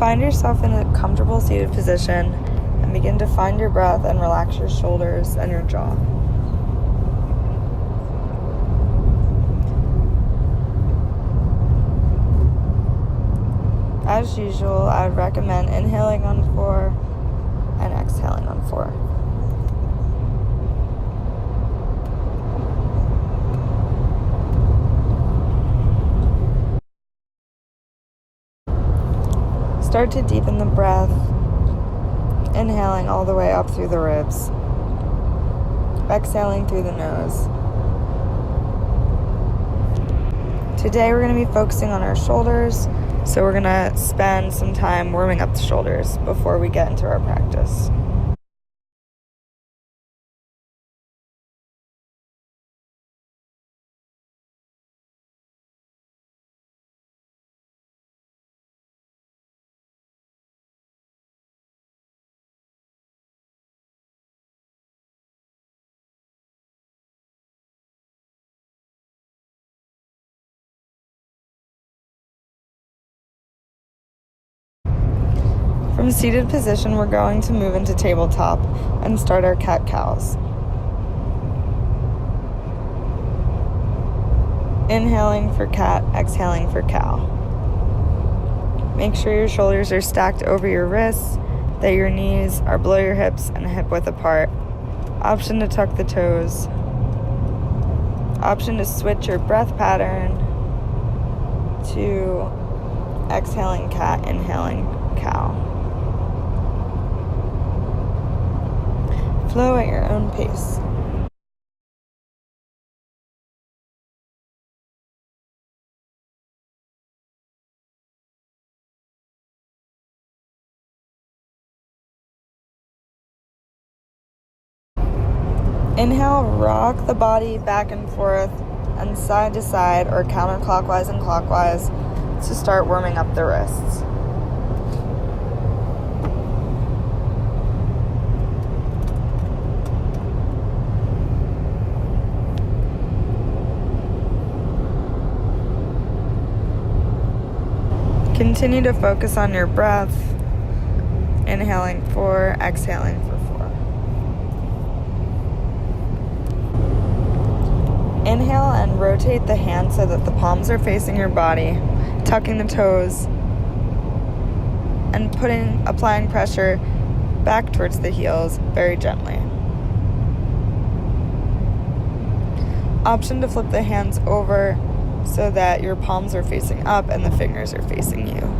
Find yourself in a comfortable seated position and begin to find your breath and relax your shoulders and your jaw. As usual, I would recommend inhaling on 4 and exhaling on 4. Start to deepen the breath, inhaling all the way up through the ribs, exhaling through the nose. Today we're going to be focusing on our shoulders, so we're going to spend some time warming up the shoulders before we get into our practice. From seated position, we're going to move into tabletop and start our cat-cows. Inhaling for cat, exhaling for cow. Make sure your shoulders are stacked over your wrists, that your knees are below your hips and hip width apart. Option to tuck the toes. Option to switch your breath pattern to exhaling cat, inhaling cow. Flow at your own pace. Inhale, rock the body back and forth and side to side or counterclockwise and clockwise to start warming up the wrists. Continue to focus on your breath, inhaling 4, exhaling for 4. Inhale and rotate the hands so that the palms are facing your body, tucking the toes, and applying pressure back towards the heels very gently. Option to flip the hands over so that your palms are facing up and the fingers are facing you.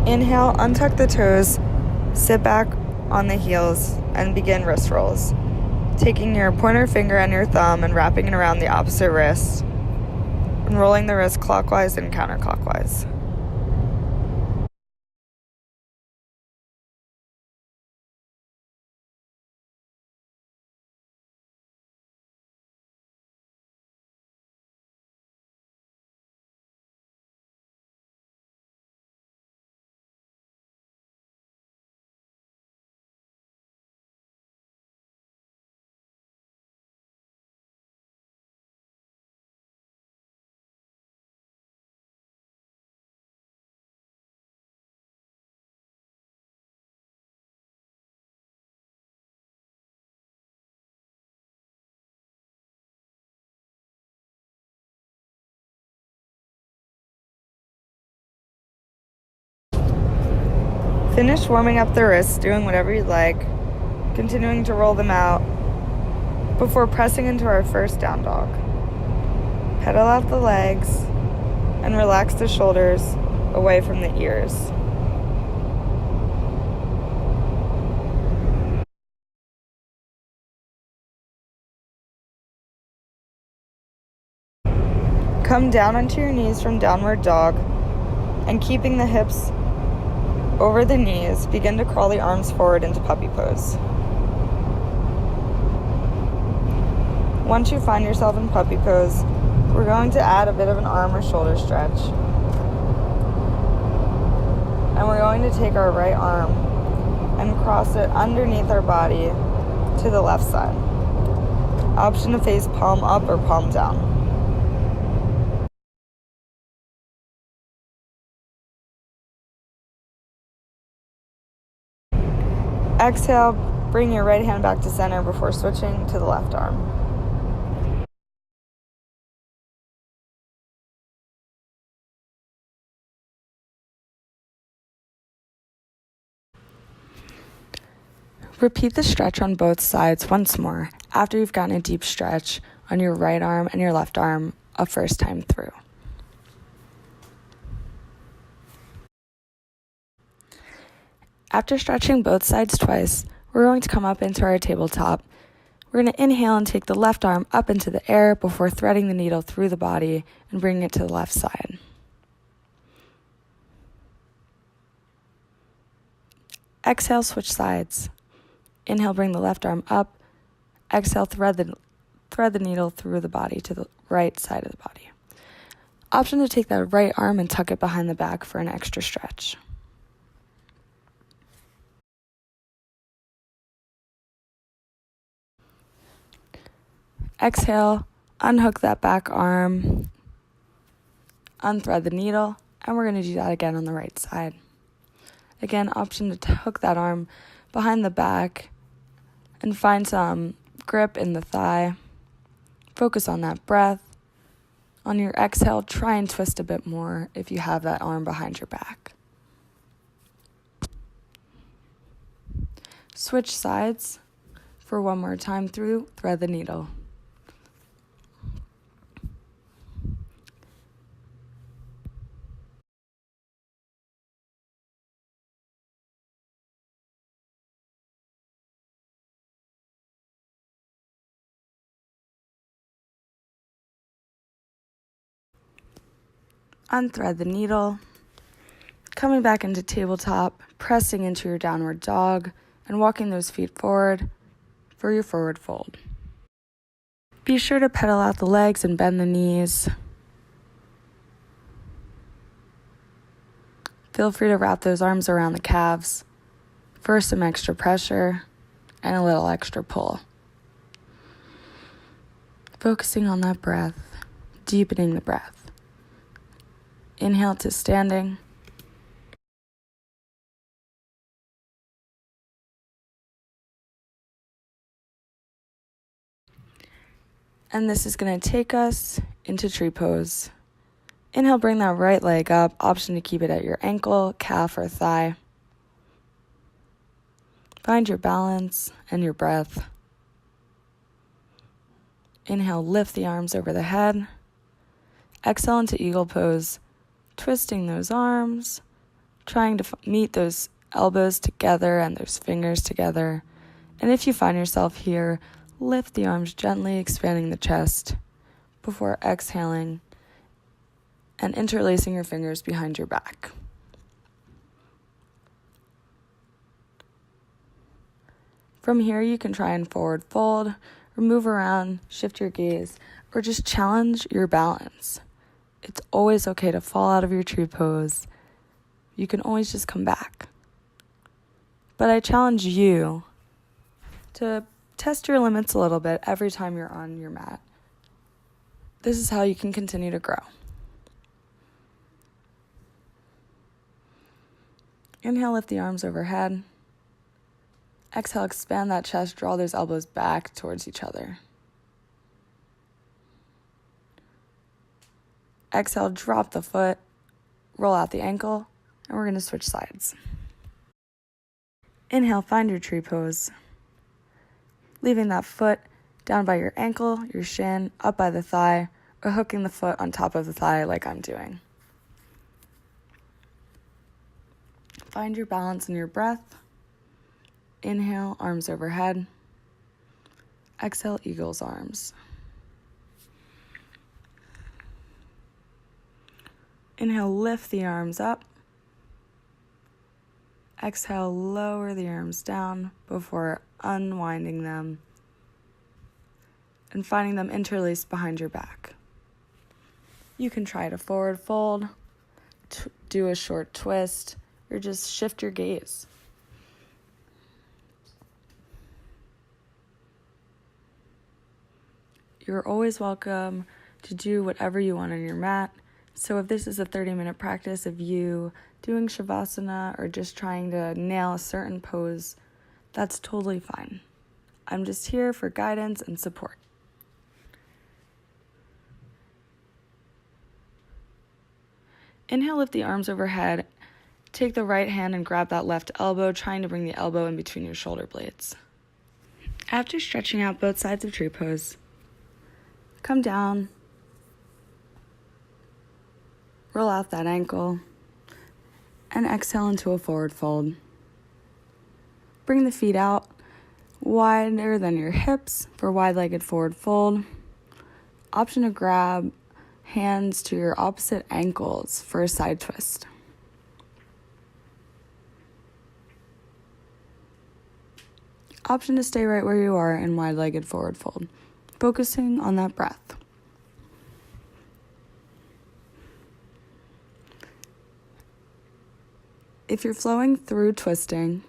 Inhale, untuck the toes, sit back on the heels, and begin wrist rolls. Taking your pointer finger and your thumb and wrapping it around the opposite wrist, and rolling the wrist clockwise and counterclockwise. Finish warming up the wrists, doing whatever you like, continuing to roll them out before pressing into our first down dog. Pedal out the legs and relax the shoulders away from the ears. Come down onto your knees from downward dog, and keeping the hips over the knees, begin to crawl the arms forward into puppy pose. Once you find yourself in puppy pose, we're going to add a bit of an arm or shoulder stretch. And we're going to take our right arm and cross it underneath our body to the left side. Option to face palm up or palm down. Exhale, bring your right hand back to center before switching to the left arm. Repeat the stretch on both sides once more after you've gotten a deep stretch on your right arm and your left arm a first time through. After stretching both sides twice, we're going to come up into our tabletop. We're going to inhale and take the left arm up into the air before threading the needle through the body and bringing it to the left side. Exhale, switch sides. Inhale, bring the left arm up. Exhale, thread the needle through the body to the right side of the body. Option to take that right arm and tuck it behind the back for an extra stretch. Exhale, unhook that back arm, unthread the needle, and we're going to do that again on the right side. Again, option to hook that arm behind the back and find some grip in the thigh. Focus on that breath. On your exhale, try and twist a bit more if you have that arm behind your back. Switch sides for one more time through, thread the needle. Unthread the needle, coming back into tabletop, pressing into your downward dog, and walking those feet forward for your forward fold. Be sure to pedal out the legs and bend the knees. Feel free to wrap those arms around the calves for some extra pressure and a little extra pull. Focusing on that breath, deepening the breath. Inhale to standing. And this is going to take us into tree pose. Inhale, bring that right leg up. Option to keep it at your ankle, calf, or thigh. Find your balance and your breath. Inhale, lift the arms over the head. Exhale into eagle pose. Twisting those arms, trying to meet those elbows together and those fingers together. And if you find yourself here, lift the arms gently, expanding the chest before exhaling and interlacing your fingers behind your back. From here, you can try and forward fold, or move around, shift your gaze, or just challenge your balance. It's always okay to fall out of your tree pose. You can always just come back. But I challenge you to test your limits a little bit every time you're on your mat. This is how you can continue to grow. Inhale, lift the arms overhead. Exhale, expand that chest, draw those elbows back towards each other. Exhale, drop the foot, roll out the ankle, and we're going to switch sides. Inhale, find your tree pose. Leaving that foot down by your ankle, your shin, up by the thigh, or hooking the foot on top of the thigh like I'm doing. Find your balance in your breath. Inhale, arms overhead. Exhale, eagle's arms. Inhale, lift the arms up. Exhale, lower the arms down before unwinding them and finding them interlaced behind your back. You can try to forward fold, do a short twist, or just shift your gaze. You're always welcome to do whatever you want on your mat. So if this is a 30-minute practice of you doing Shavasana or just trying to nail a certain pose, that's totally fine. I'm just here for guidance and support. Inhale, lift the arms overhead. Take the right hand and grab that left elbow, trying to bring the elbow in between your shoulder blades. After stretching out both sides of tree pose, come down, roll out that ankle, and exhale into a forward fold. Bring the feet out wider than your hips for wide-legged forward fold. Option to grab hands to your opposite ankles for a side twist. Option to stay right where you are in wide-legged forward fold, focusing on that breath. If you're flowing through twisting,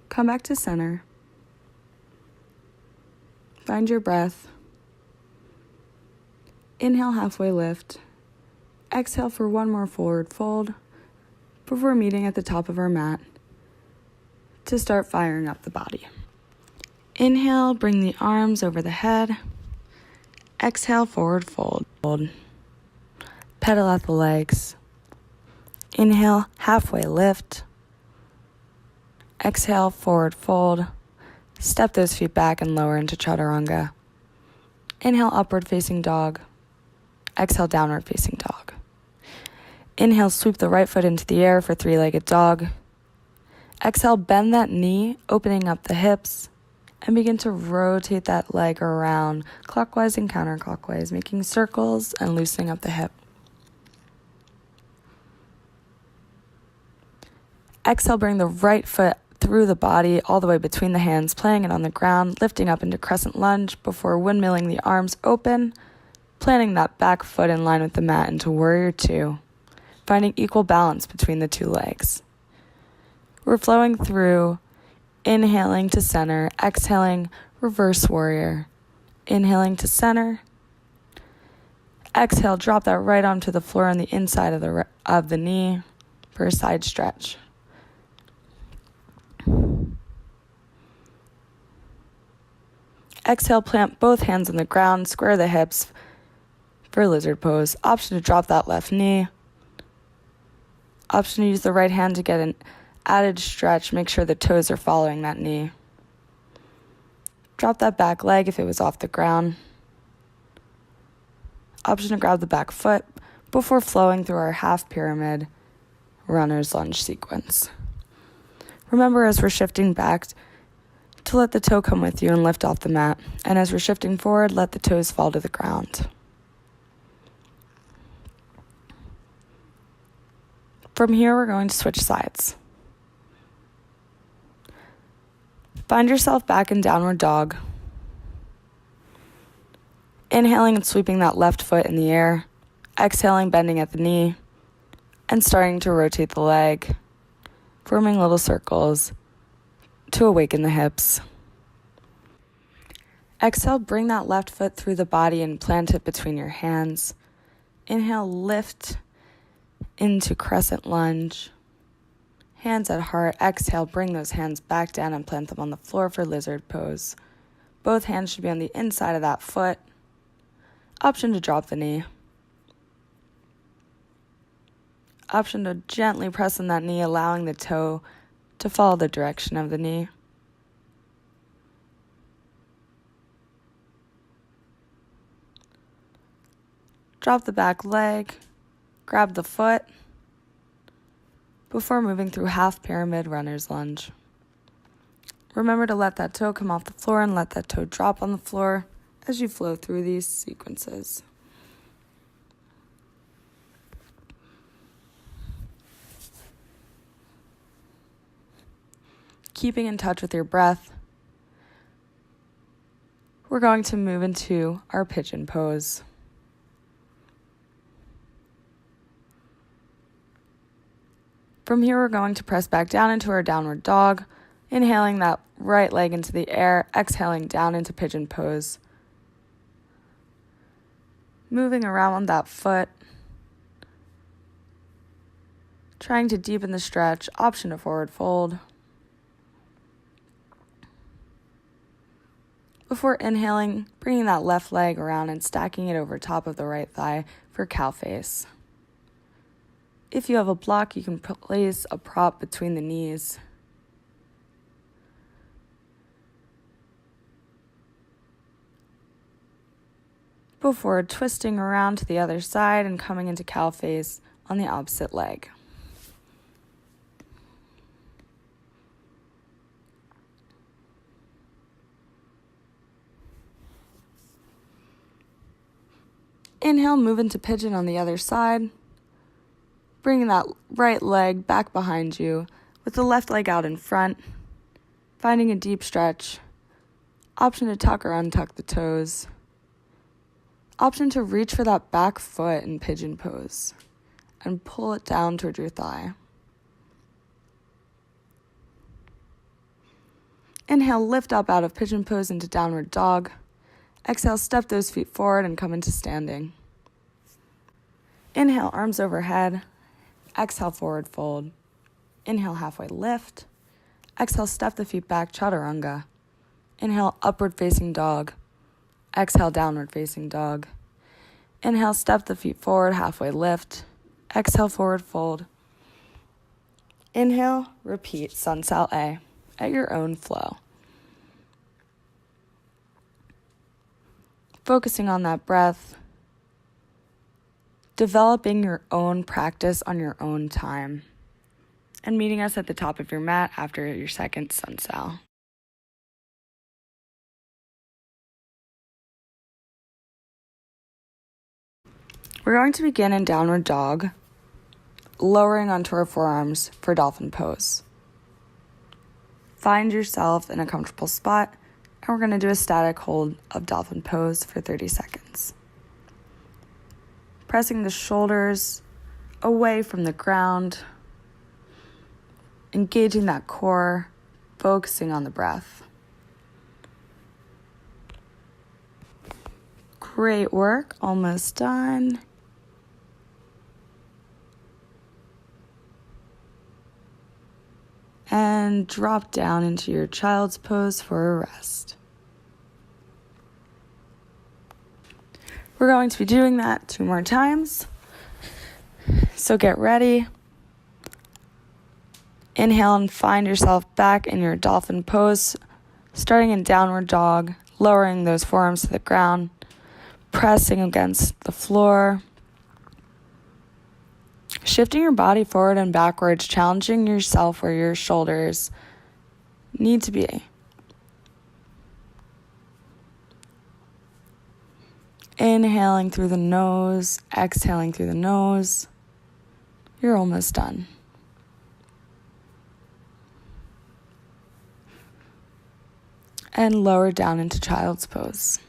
come back to center. Find your breath. Inhale, halfway lift. Exhale for one more forward fold before meeting at the top of our mat to start firing up the body. Inhale, bring the arms over the head. Exhale, forward fold. Pedal out the legs. Inhale, halfway lift. Exhale, forward fold. Step those feet back and lower into chaturanga. Inhale, upward facing dog. Exhale, downward facing dog. Inhale, sweep the right foot into the air for three-legged dog. Exhale, bend that knee, opening up the hips, and begin to rotate that leg around clockwise and counterclockwise, making circles and loosening up the hip. Exhale, bring the right foot through the body, all the way between the hands, playing it on the ground, lifting up into crescent lunge before windmilling the arms open, planting that back foot in line with the mat into warrior two, finding equal balance between the two legs. We're flowing through, inhaling to center, exhaling, reverse warrior. Inhaling to center. Exhale, drop that right onto the floor on the inside of the knee for a side stretch. Exhale, plant both hands on the ground, square the hips for lizard pose. Option to drop that left knee. Option to use the right hand to get an added stretch. Make sure the toes are following that knee. Drop that back leg if it was off the ground. Option to grab the back foot before flowing through our half pyramid runner's lunge sequence. Remember, as we're shifting back, to let the toe come with you and lift off the mat. And as we're shifting forward, let the toes fall to the ground. From here, we're going to switch sides. Find yourself back in downward dog. Inhaling and sweeping that left foot in the air. Exhaling, bending at the knee. And starting to rotate the leg, forming little circles to awaken the hips. Exhale, bring that left foot through the body and plant it between your hands. Inhale, lift into crescent lunge. Hands at heart. Exhale, bring those hands back down and plant them on the floor for lizard pose. Both hands should be on the inside of that foot. Option to drop the knee. Option to gently press on that knee, allowing the toe to follow the direction of the knee. Drop the back leg, grab the foot before moving through half pyramid runner's lunge. Remember to let that toe come off the floor and let that toe drop on the floor as you flow through these sequences. keeping in touch with your breath, we're going to move into our pigeon pose. From here, we're going to press back down into our downward dog, inhaling that right leg into the air, exhaling down into pigeon pose. Moving around on that foot, trying to deepen the stretch, option to forward fold. Before inhaling, bringing that left leg around and stacking it over top of the right thigh for cow face. If you have a block, you can place a prop between the knees. Before twisting around to the other side and coming into cow face on the opposite leg. Inhale, move into pigeon on the other side. Bringing that right leg back behind you with the left leg out in front. Finding a deep stretch. Option to tuck or untuck the toes. Option to reach for that back foot in pigeon pose and pull it down toward your thigh. Inhale, lift up out of pigeon pose into downward dog. Exhale, step those feet forward and come into standing. Inhale, arms overhead. Exhale, forward fold. Inhale, halfway lift. Exhale, step the feet back, chaturanga. Inhale, upward facing dog. Exhale, downward facing dog. Inhale, step the feet forward, halfway lift. Exhale, forward fold. Inhale, repeat Sun Sal A at your own flow. Focusing on that breath, developing your own practice on your own time, and meeting us at the top of your mat after your second Sun Sal. We're going to begin in downward dog, lowering onto our forearms for dolphin pose. Find yourself in a comfortable spot, and we're going to do a static hold of dolphin pose for 30 seconds. Pressing the shoulders away from the ground, engaging that core, focusing on the breath. Great work, almost done. And drop down into your child's pose for a rest. We're going to be doing that 2 more times. So get ready. Inhale and find yourself back in your dolphin pose, starting in downward dog, lowering those forearms to the ground, pressing against the floor. Shifting your body forward and backwards, challenging yourself where your shoulders need to be. Inhaling through the nose, exhaling through the nose. You're almost done. And lower down into child's pose.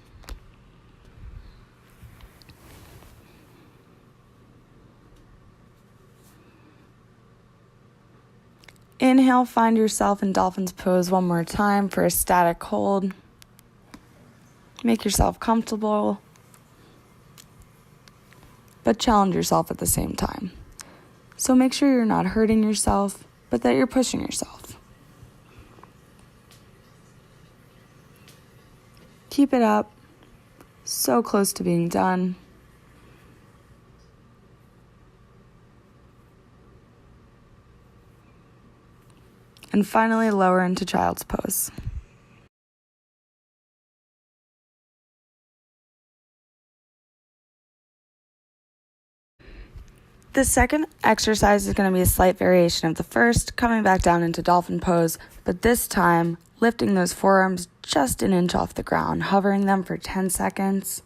Inhale, find yourself in dolphin's pose one more time for a static hold. Make yourself comfortable, but challenge yourself at the same time. So make sure you're not hurting yourself, but that you're pushing yourself. Keep it up. So close to being done. And finally, lower into child's pose. The second exercise is going to be a slight variation of the first, coming back down into dolphin pose, but this time lifting those forearms just an inch off the ground, hovering them for 10 seconds.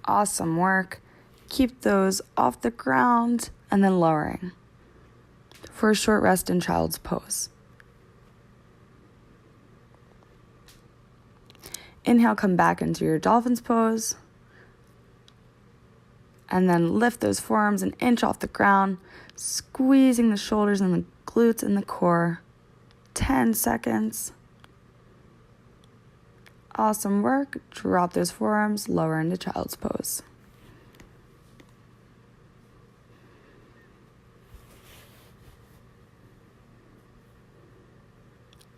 Awesome work. Keep those off the ground and then lowering. for a short rest in child's pose. Inhale, come back into your dolphin's pose. And then lift those forearms an inch off the ground, squeezing the shoulders and the glutes and the core. 10 seconds. Awesome work. Drop those forearms, lower into child's pose.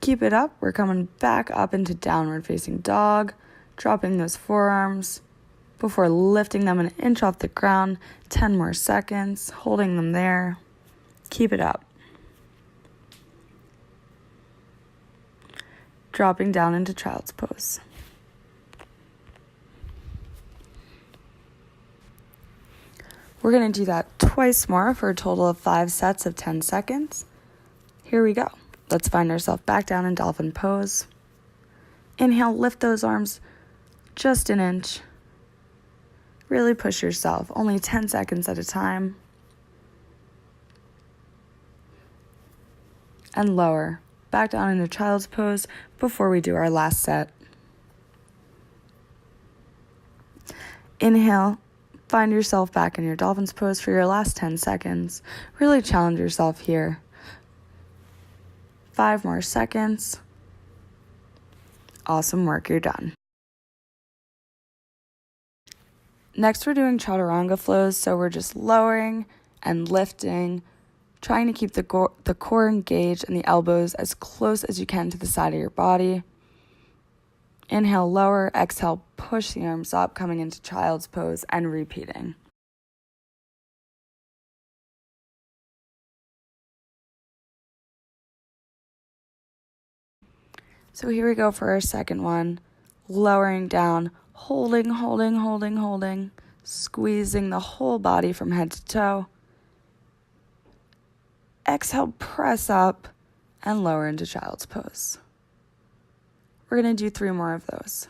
Keep it up. We're coming back up into downward facing dog, dropping those forearms before lifting them an inch off the ground. 10 more seconds, holding them there. Keep it up. Dropping down into child's pose. We're going to do that twice more for a total of 5 sets of 10 seconds. Here we go. Let's find ourselves back down in dolphin pose. Inhale, lift those arms just an inch. Really push yourself, only 10 seconds at a time. And lower, back down into child's pose before we do our last set. Inhale, find yourself back in your dolphin's pose for your last 10 seconds. Really challenge yourself here. 5 more seconds. Awesome work, you're done. Next, we're doing chaturanga flows, so we're just lowering and lifting, trying to keep the core engaged and the elbows as close as you can to the side of your body. Inhale, lower, exhale, push the arms up, coming into child's pose and repeating. So here we go for our second one. Lowering down, holding, squeezing the whole body from head to toe. Exhale, press up and lower into child's pose. We're going to do 3 more of those.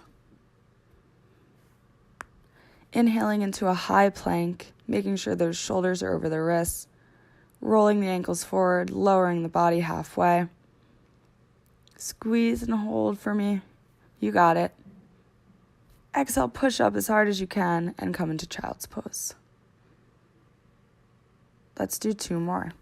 Inhaling into a high plank, making sure those shoulders are over the wrists, rolling the ankles forward, lowering the body halfway. Squeeze and hold for me. You got it. Exhale, push up as hard as you can and come into child's pose. Let's do 2 more.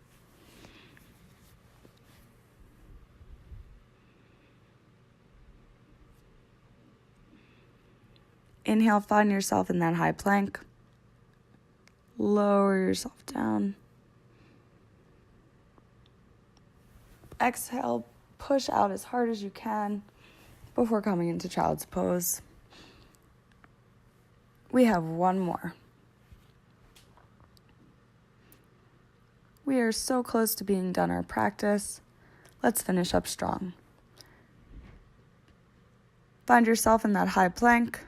Inhale, find yourself in that high plank. Lower yourself down. Exhale, push out as hard as you can before coming into child's pose. We have 1 more. We are so close to being done our practice. Let's finish up strong. Find yourself in that high plank.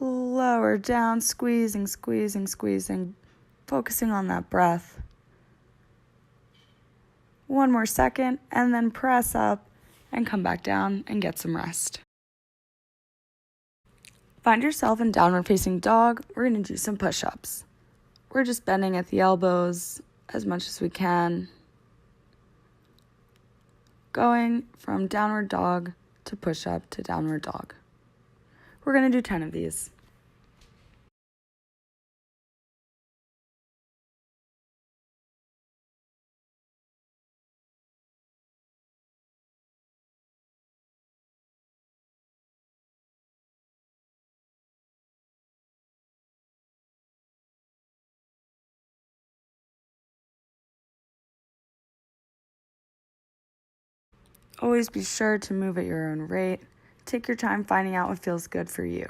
Lower down, squeezing, focusing on that breath. 1 more second, and then press up and come back down and get some rest. Find yourself in downward facing dog. We're going to do some push-ups. We're just bending at the elbows as much as we can. Going from downward dog to push-up to downward dog. We're going to do 10 of these. Always be sure to move at your own rate. Take your time finding out what feels good for you.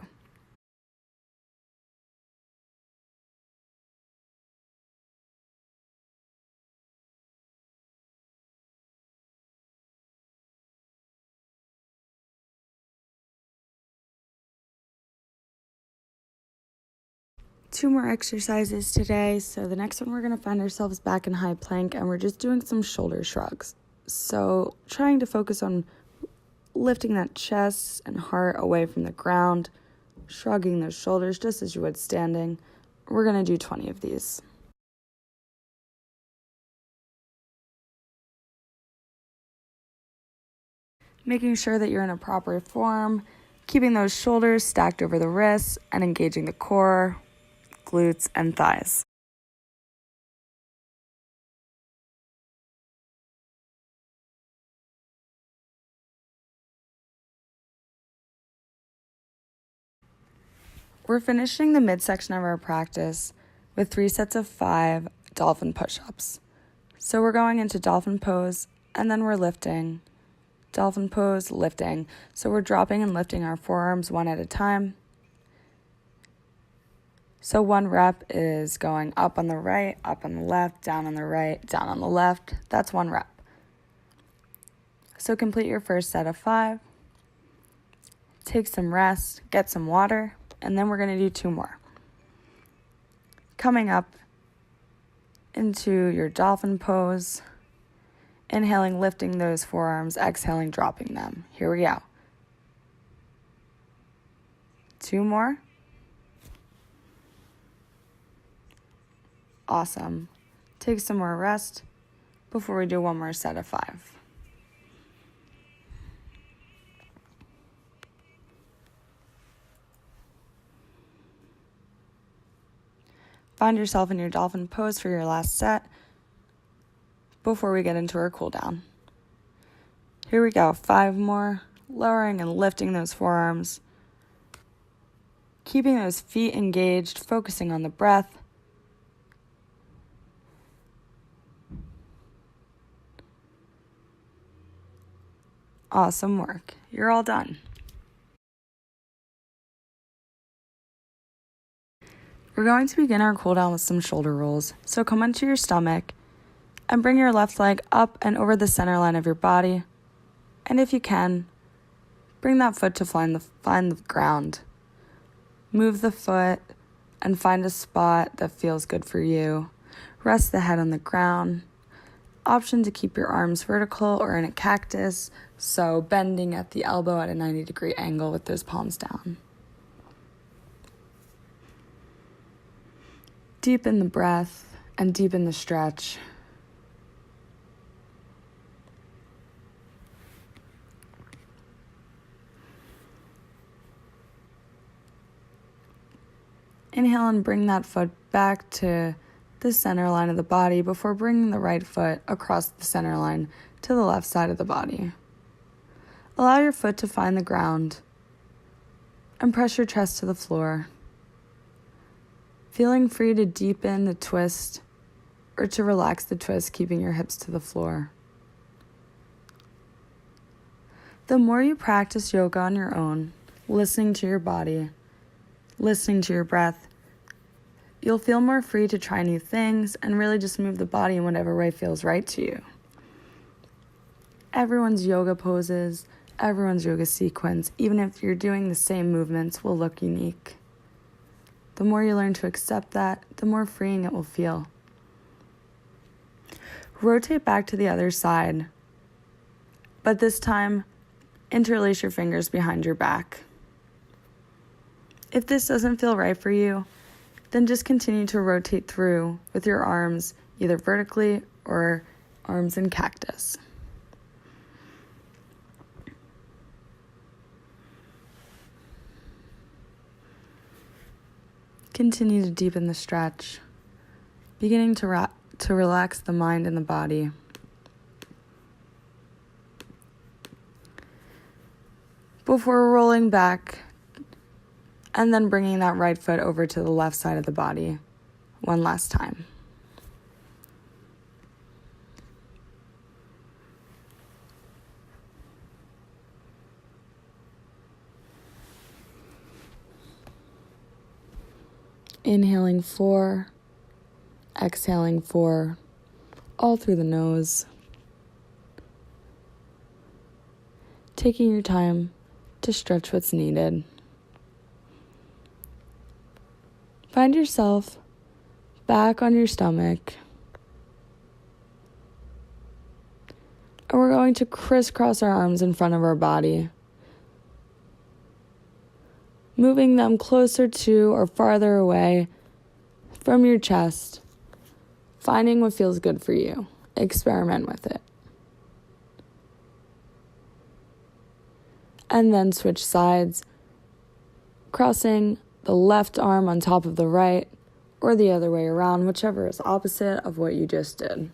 Two more exercises today. So the next one, we're going to find ourselves back in high plank and we're just doing some shoulder shrugs. So trying to focus on lifting that chest and heart away from the ground, shrugging those shoulders just as you would standing. We're going to do 20 of these. making sure that you're in a proper form, keeping those shoulders stacked over the wrists and engaging the core, glutes, and thighs. We're finishing the midsection of our practice with 3 sets of 5 dolphin push-ups. So we're going into dolphin pose, and then we're lifting. Dolphin pose, lifting. So we're dropping and lifting our forearms one at a time. So 1 rep is going up on the right, up on the left, down on the right, down on the left. That's 1 rep. So complete your first set of 5. Take some rest, get some water, and then we're going to do 2 more. Coming up into your dolphin pose, inhaling, lifting those forearms, exhaling, dropping them. Here we go. 2 more. Awesome. Take some more rest before we do 1 more set of 5. Find yourself in your dolphin pose for your last set before we get into our cool down. Here we go. 5 more. Lowering and lifting those forearms. Keeping those feet engaged, focusing on the breath. Awesome work. You're all done. We're going to begin our cool down with some shoulder rolls. So come onto your stomach and bring your left leg up and over the center line of your body. And if you can, bring that foot to find the ground. Move the foot and find a spot that feels good for you. Rest the head on the ground. Option to keep your arms vertical or in a cactus, so bending at the elbow at a 90-degree angle with those palms down. Deepen the breath and deepen the stretch. Inhale and bring that foot back to the center line of the body before bringing the right foot across the center line to the left side of the body. Allow your foot to find the ground and press your chest to the floor. Feeling free to deepen the twist or to relax the twist, keeping your hips to the floor. The more you practice yoga on your own, listening to your body, listening to your breath, you'll feel more free to try new things and really just move the body in whatever way feels right to you. Everyone's yoga poses, everyone's yoga sequence, even if you're doing the same movements, will look unique. The more you learn to accept that, the more freeing it will feel. Rotate back to the other side, but this time, interlace your fingers behind your back. If this doesn't feel right for you, then just continue to rotate through with your arms either vertically or arms in cactus. Continue to deepen the stretch, beginning to relax the mind and the body. Before rolling back and then bringing that right foot over to the left side of the body one last time. Inhaling 4, exhaling 4, all through the nose. Taking your time to stretch what's needed. Find yourself back on your stomach. And we're going to crisscross our arms in front of our body, moving them closer to or farther away from your chest, finding what feels good for you. Experiment with it. And then switch sides, crossing the left arm on top of the right, or the other way around, whichever is opposite of what you just did.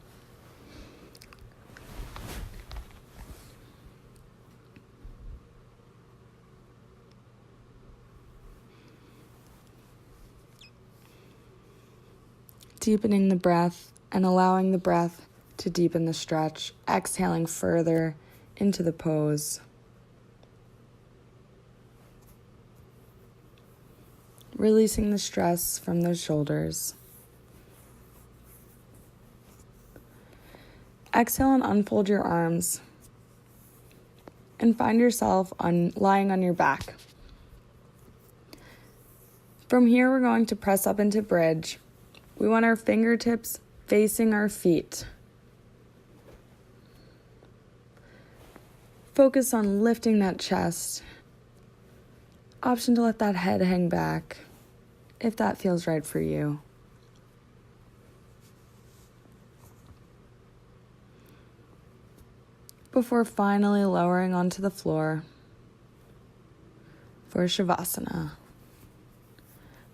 Deepening the breath and allowing the breath to deepen the stretch, exhaling further into the pose. Releasing the stress from the shoulders. Exhale and unfold your arms and find yourself lying on your back. From here, we're going to press up into bridge. We want our fingertips facing our feet. Focus on lifting that chest. Option to let that head hang back, if that feels right for you. Before finally lowering onto the floor for Shavasana.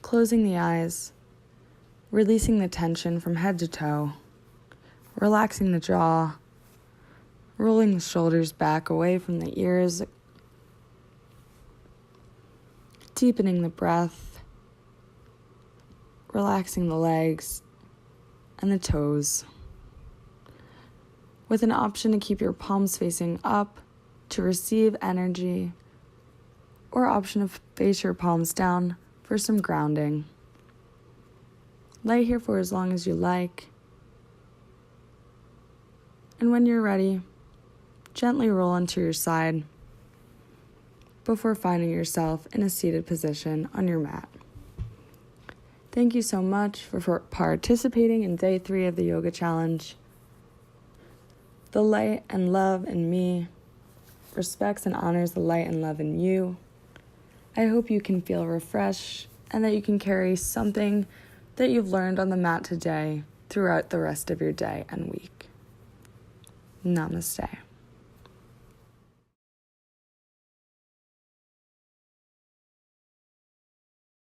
Closing the eyes, releasing the tension from head to toe, relaxing the jaw, rolling the shoulders back away from the ears, deepening the breath, relaxing the legs and the toes, with an option to keep your palms facing up to receive energy, or option to face your palms down for some grounding. Lay here for as long as you like, and when you're ready, gently roll onto your side before finding yourself in a seated position on your mat. Thank you so much for participating in day 3 of the yoga challenge. The light and love in me respects and honors the light and love in you. I hope you can feel refreshed and that you can carry something that you've learned on the mat today throughout the rest of your day and week. Namaste.